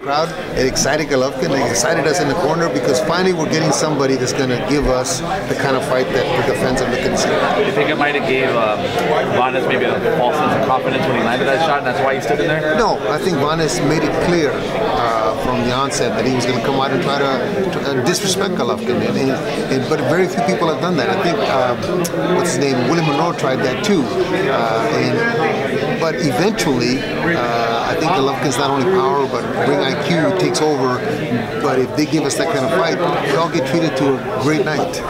crowd. It excited Golovkin. It excited us in the corner because finally we're getting somebody that's going to give us the kind of fight that the fans are looking to see. Do you think it might have gave Vanes maybe a false sense of confidence when he landed that shot, and that's why he stood in there? No, I think Vanes made it clear from the onset that he was going to come out and try to disrespect Golovkin. But very few people have done that. I think, what's his name, William Monroe tried that too. But eventually, I think Golovkin's not only power, but ring IQ takes over. But if they give us that kind of fight, we all get treated to a great night.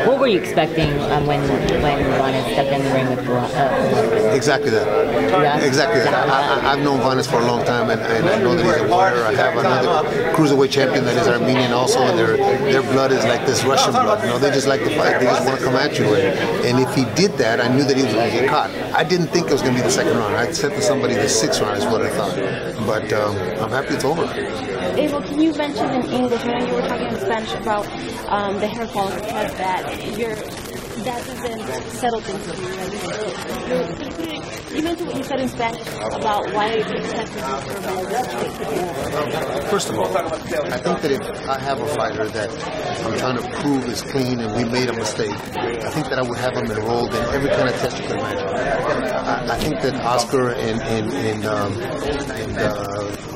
What were you expecting when Vanes stepped in the ring with Golovkin? Exactly that. Yeah? Exactly that. I've known Vanes for a long time, and I know that he's a warrior. I have another cruiserweight champion that is Armenian also, and their blood is like this Russian blood. You know, they just like to fight. They just want to come at you. And if he did that, I knew that he was going to get caught. I didn't think it was going to be the second round. I said to somebody the sixth round is what I thought. But I'm happy it's over. Abel, can you mention in English, I know you were talking in Spanish about the hair follicle test that doesn't settle things for you. You mentioned what you said in Spanish about why the test is First of all, I think that if I have a fighter that I'm trying to prove is clean and we made a mistake, I think that I would have him enrolled in every kind of test you can imagine. I think that Oscar and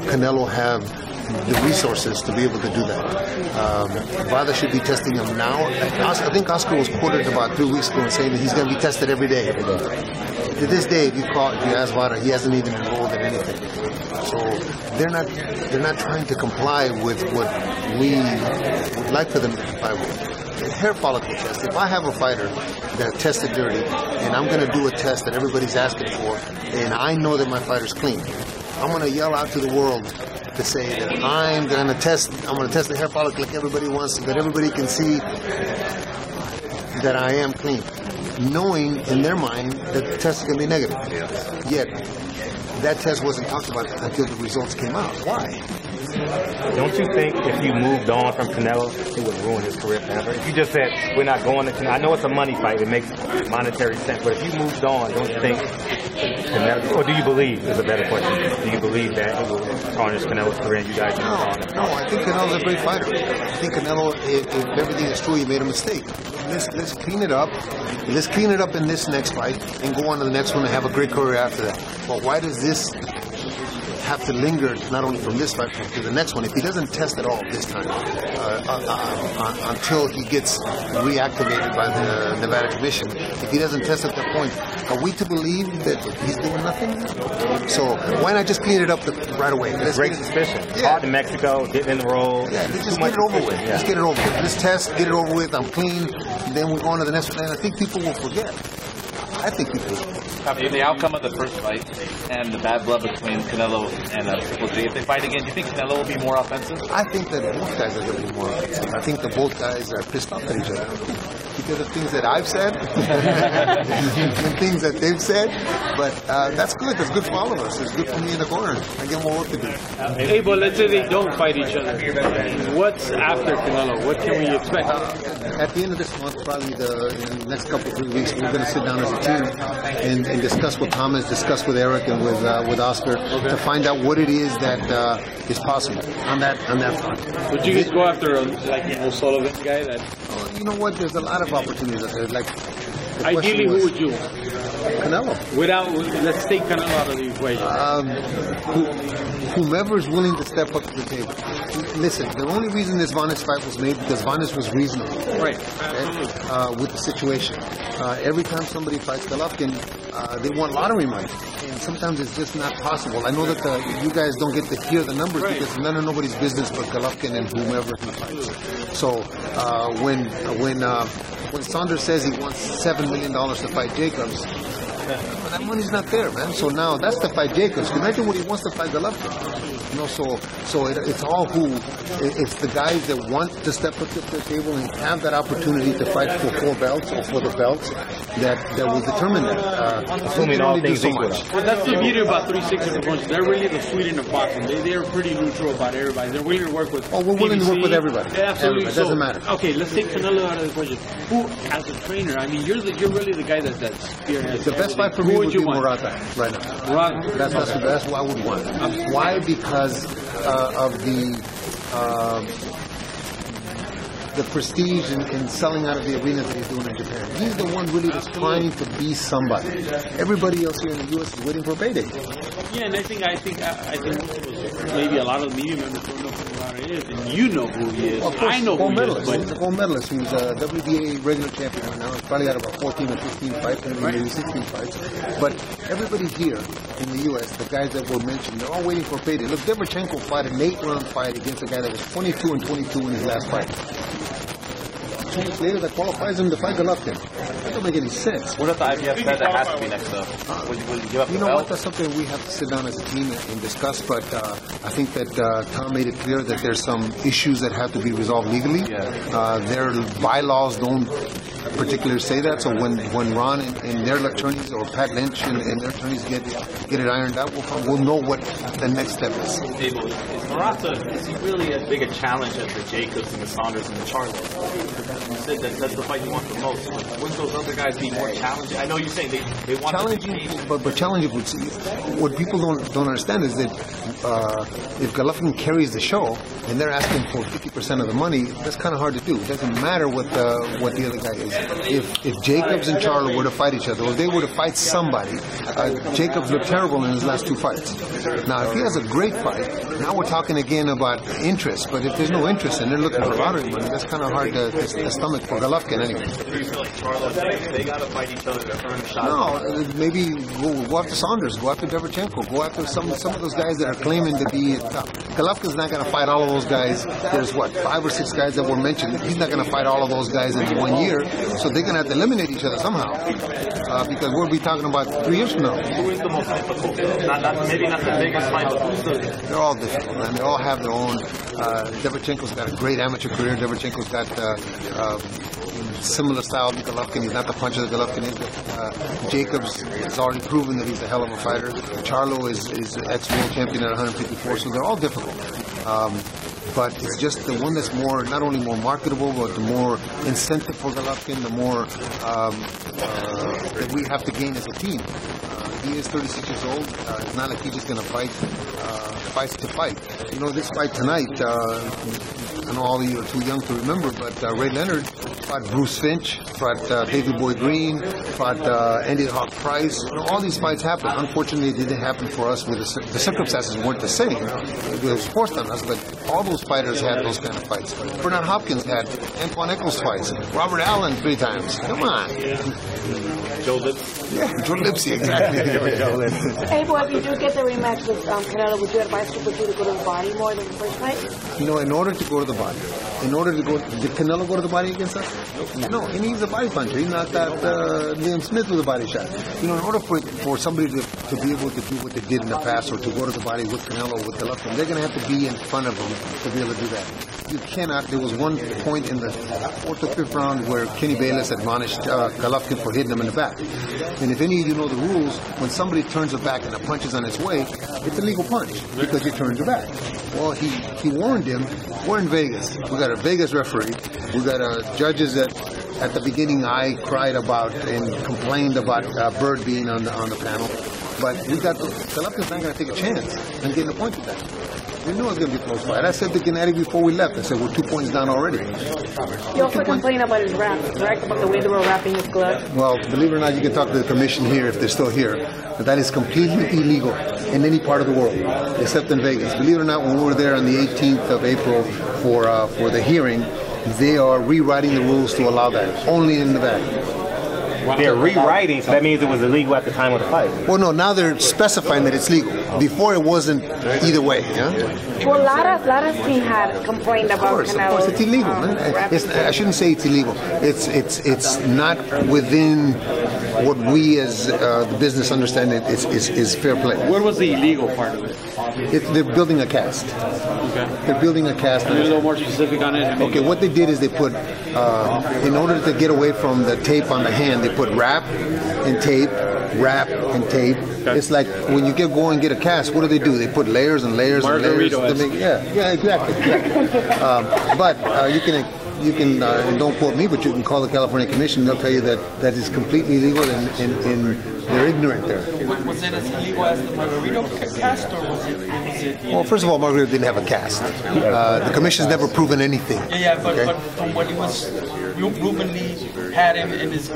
Canelo have the resources to be able to do that. Vada should be testing him now. I think Oscar was quoted about 3 weeks ago and saying that he's going to be tested every day. To this day, if you ask Vada, he hasn't even enrolled in anything. So they're not trying to comply with what we would like for them to comply with. The hair follicle test. If I have a fighter that tested dirty and I'm going to do a test that everybody's asking for, and I know that my fighter's clean, I'm going to yell out to the world to say that I'm going to test the hair follicle like everybody wants, so that everybody can see that I am clean, knowing in their mind that the test is going to be negative. Yet that test wasn't talked about until the results came out. Why? Don't you think if you moved on from Canelo, it would ruin his career forever? If you just said, we're not going to Canelo, I know it's a money fight, it makes monetary sense, but if you moved on, don't you think Canelo, or do you believe, is a better question, do you believe that it will tarnish Canelo's career and you guys moved on? No, I think Canelo's a great fighter. I think Canelo, if everything is true, he made a mistake. Let's clean it up. Let's clean it up in this next fight and go on to the next one and have a great career after that. But why does this have to linger not only from this fight but to the next one? If he doesn't test at all this time until he gets reactivated by the Nevada Commission, if he doesn't test at that point, are we to believe that he's doing nothing? So why not just clean it up right away? Great suspicion. Yeah. Hard in Mexico, getting in the roll. Yeah, just get it over with. Yeah. Just get it over with. Let's test, get it over with. I'm clean. Then we go on to the next one. And I think people will forget. I think people will. The outcome of the first fight and the bad blood between Canelo and Triple G, if they fight again, do you think Canelo will be more offensive? I think that both guys are going to be more offensive. I think that both guys are pissed off at each other because of things that I've said and things that they've said. But that's good. That's good for all of us. It's good for me in the corner. I get more work to do. Hey, but let's say they don't fight each other. What's after Canelo? What can we expect? At the end of this month, probably in the next couple of 3 weeks, we're going to sit down as a team and discuss with Thomas, discuss with Eric, and with Oscar to find out what it is that is possible on that front. Would you guys go after a Sullivan guy? You know what? There's a lot of opportunities out there. Like, ideally, who would you? Canelo. Let's take Canelo out of the equation. Whomever is willing to step up to the table. Listen, the only reason this Vanes fight was made because Vanes was reasonable. Right. With the situation. Every time somebody fights Golovkin, they want lottery money. And sometimes it's just not possible. I know that you guys don't get to hear the numbers because none of nobody's business but Golovkin and whomever he fights. So when Saunders says he wants $7 million to fight Jacobs, that money's not there, man. So now that's to fight Jacobs. Imagine what he wants to fight Golovkin. You know, so it's all who. It's the guys that want to step up to the table and have that opportunity to fight for 4 belts or for the belts that will determine that. Assuming all things equal. Well, that's the beauty about 360 Punch. They're really the sweet in the boxing. They're pretty neutral about everybody. They're willing to work with. Oh, we're willing to work with everybody. Yeah, absolutely. Everybody. Doesn't matter. Okay, let's take Canelo out of the question. Who, as a trainer, I mean, you're really the guy that's spearheads. The best fight for Who me would would you be want? Murata right now. Murata. That's what I would want. Why? Because of the prestige in selling out of the arenas that he's doing in Japan. He's the one really that's trying to be somebody. Everybody else here in the U.S. is waiting for a payday. Yeah, and I think maybe a lot of the media members don't know who Murata is, and you know who he is. Well, of course, I know who he is, He's a gold medalist who's a WBA regular champion right now. He's probably got about 14 or 15 fights, maybe 16 fights. But everybody here in the U.S., the guys that were mentioned, they're all waiting for a payday. Look, Derevchenko fought an 8-round fight against a guy that was 22 and 22 in his last fight. 2 weeks later, that qualifies him to fight Golovkin. That doesn't make any sense. What if the IBF said that has to be next up? Would you give up You the know belt? what? That's something we have to sit down as a team and discuss. But I think that Tom made it clear that there's some issues that have to be resolved legally. Their bylaws don't particularly say that. So when Ron and their attorneys or Pat Lynch and their attorneys get it ironed out, we'll know what the next step is. Abel, is Murata, is he really as big a challenge as the Jacobs and the Saunders and the Charlo? You said that's the fight you want the most. Wouldn't those other guys be more challenging? I know you're saying they want challenging, but challenging. What people don't understand is that if Golovkin carries the show and they're asking for 50% of the money, that's kind of hard to do. It doesn't matter what the other guy is. If Jacobs and Charlo were to fight each other, or they were to fight somebody, Jacobs looked terrible in his last 2 fights. Now, if he has a great fight, now we're talking again about interest. But if there's no interest and they're looking for lottery money, that's kind of hard to stomach for Golovkin anyway. Do you feel like Charlo, they got to fight each other to earn a shot? No, maybe go after Saunders, go after Derevchenko, go after some of those guys that are claiming to be top. Golovkin's not going to fight all of those guys. There's 5 or 6 guys that were mentioned. He's not going to fight all of those guys in 1 year. So they're going to have to eliminate each other somehow. Because we'll be talking about 3 years from now. Who is the most difficult? Maybe not the biggest fight, but who's They're all difficult, man. They all have their own. Derevchenko's got a great amateur career. Derevchenko's got similar style to Golovkin. He's not the puncher that Golovkin is. Jacobs has already proven that he's a hell of a fighter. Charlo is ex-world champion at 154, so they're all difficult. But it's just the one that's not only more marketable, but the more incentive for Golovkin, the more that we have to gain as a team. He is 36 years old. It's not like he's just going to fight fights to fight. You know, this fight tonight, I know all of you are too young to remember, but Ray Leonard fought Bruce Finch, fought David Boy Green, fought Andy Hawk Price. You know, all these fights happened. Unfortunately, it didn't happen for us. The circumstances weren't the same. It was forced on us, but all those fighters had those kind of fights. Bernard Hopkins had Antoine Eccles fights. Robert Allen 3 times. Come on. Joe Lipsy? Yeah, Joe Lipsy, exactly. Abel, if you do get the rematch with Canelo, would you advise people to go to the body more than the first fight? You know, in order to go to the body, did Canelo go to the body against us? No, and he's a body puncher. He knocked out Liam Smith with a body shot. You know, in order for somebody to be able to do what they did in the past, or to go to the body with Canelo, with Golovkin, they're going to have to be in front of him to be able to do that. You cannot. There was one point in the 4th or 5th round where Kenny Bayless admonished Golovkin for hitting him in the back. And if any of you know the rules, when somebody turns their back and a punch is on its way, it's a legal punch because you turned your back. Well, he warned him. We're in Vegas. We got a Vegas referee. We got judges that at the beginning I cried about and complained about Bird being on the panel. But Golovkin's not going to take a chance and getting appointed that. We knew it was going to be a close fight. I said to Gennady before we left, I said, we're 2 points down already. You also complained about his wrap, correct? About the way they were wrapping his gloves? Well, believe it or not, you can talk to the commission here if they're still here. But that is completely illegal in any part of the world, except in Vegas. Believe it or not, when we were there on the 18th of April for the hearing, they are rewriting the rules to allow that, only in Nevada. They're rewriting, so that means it was illegal at the time of the fight. Well, no, now they're specifying that it's legal. Before it wasn't either way. Yeah? Well, Lara's team had complained about Of course, it's illegal. I shouldn't say it's illegal. It's not within what we as the business understand it is fair play. What was the illegal part of it? They're building a cast. Okay. They're building a cast. Can you be a little more specific on it? Okay, what they did is they put, in order to get away from the tape on the hand, they put wrap and tape, wrap and tape. Okay. It's like when you go and get a cast, what do? They put layers and layers and layers. To make, yeah, exactly. But you can don't quote me, but you can call the California Commission. They'll tell you that is completely illegal in They're ignorant there. Was it as illegal as the Margarito cast, or was it? Well, first of all, Margarito didn't have a cast. The commission's never proven anything. But from what he was, Ruben Lee had in his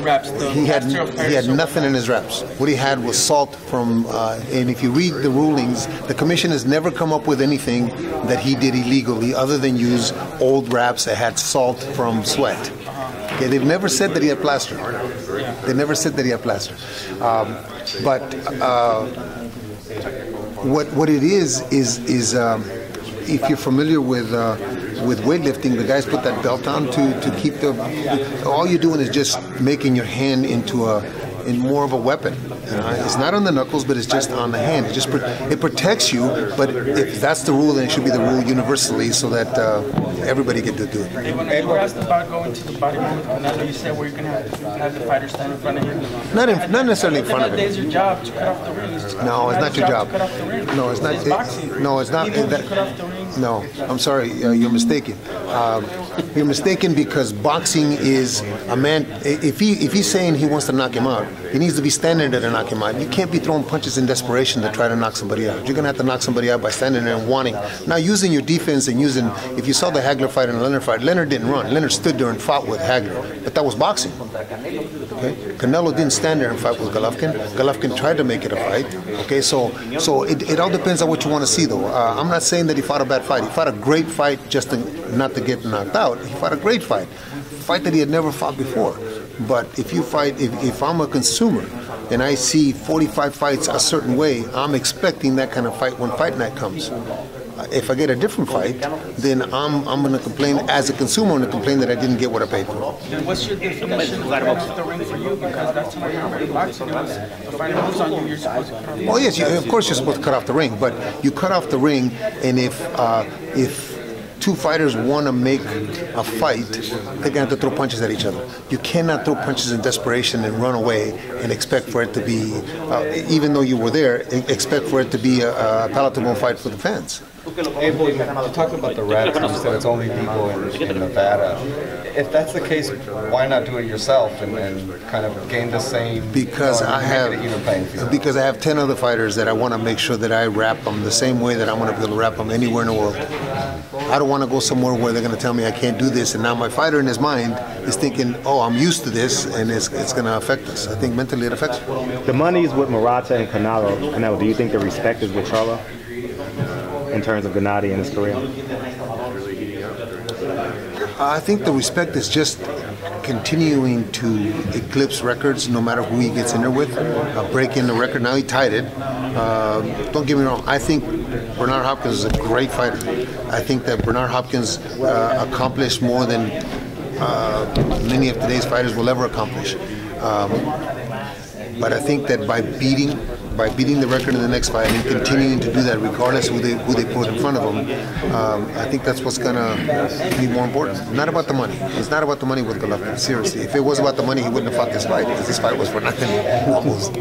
raps. He had nothing in his raps. What he had was salt from, and if you read the rulings, the commission has never come up with anything that he did illegally other than use old raps that had salt from sweat. Okay, they've never said that he had plaster. They never said that he had plaster. What it is if you're familiar with weightlifting, the guys put that belt on to keep all you're doing is just making your hand into in more of a weapon. It's not on the knuckles, but it's just on the hand. It protects you, but if that's the rule, then it should be the rule universally so that everybody can do it. When you were asked about going to the body room with Canelo, you said where you're going to have the fighter stand in front of him. Not necessarily in front of him. It's your job to cut off the ring. No, it's not your job. No, it's not. It's boxing. No, it's not. Cut off the ring. No, I'm sorry, you're mistaken. You're mistaken because boxing is a man. If he's saying he wants to knock him out, he needs to be standing there to knock him out. You can't be throwing punches in desperation to try to knock somebody out. You're gonna have to knock somebody out by standing there and wanting. Now, using your defense and using. If you saw the Hagler fight and the Leonard fight, Leonard didn't run. Leonard stood there and fought with Hagler, but that was boxing. Okay, Canelo didn't stand there and fight with Golovkin. Golovkin tried to make it a fight. Okay, so it all depends on what you want to see, though. I'm not saying that he fought a bad fight. He fought a great fight just not to get knocked out. He fought a great fight that he had never fought before. But if you fight, if I'm a consumer and I see 45 fights a certain way, I'm expecting that kind of fight when fight night comes. If I get a different fight, then I'm going to complain as a consumer. I'm going to complain that I didn't get what I paid for. Then what's your definition of cutting off the ring for you? Because that's how you're boxing. The fighter moves on you, you're supposed to cut off the ring. Oh yes, of course you're supposed to cut off the ring, but you cut off the ring, and if two fighters want to make a fight, they're going to have to throw punches at each other. You cannot throw punches in desperation and run away and expect for it to be, even though you were there, expect for it to be a palatable fight for the fans. Abel, you talked about the raps. You said it's only legal in Nevada. If that's the case, why not do it yourself and kind of gain the same? Because I have 10 other fighters that I want to make sure that I wrap them the same way that I want to be able to wrap them anywhere in the world. I don't want to go somewhere where they're going to tell me I can't do this, and now my fighter in his mind is thinking, oh, I'm used to this, and it's going to affect us. I think mentally it affects you. The money's with Murata and Canelo. Canelo, do you think the respect is with Charlo in terms of Gennady and his career? I think the respect is just continuing to eclipse records no matter who he gets in there with, breaking the record. Now he tied it. Don't get me wrong, I think Bernard Hopkins is a great fighter. I think that Bernard Hopkins accomplished more than many of today's fighters will ever accomplish. But I think that by beating the record in the next fight and continuing to do that regardless who they put in front of them, I think that's what's going to be more important. Not about the money. It's not about the money with Golovkin. Seriously. If it was about the money, he wouldn't have fought this fight, because this fight was for nothing almost.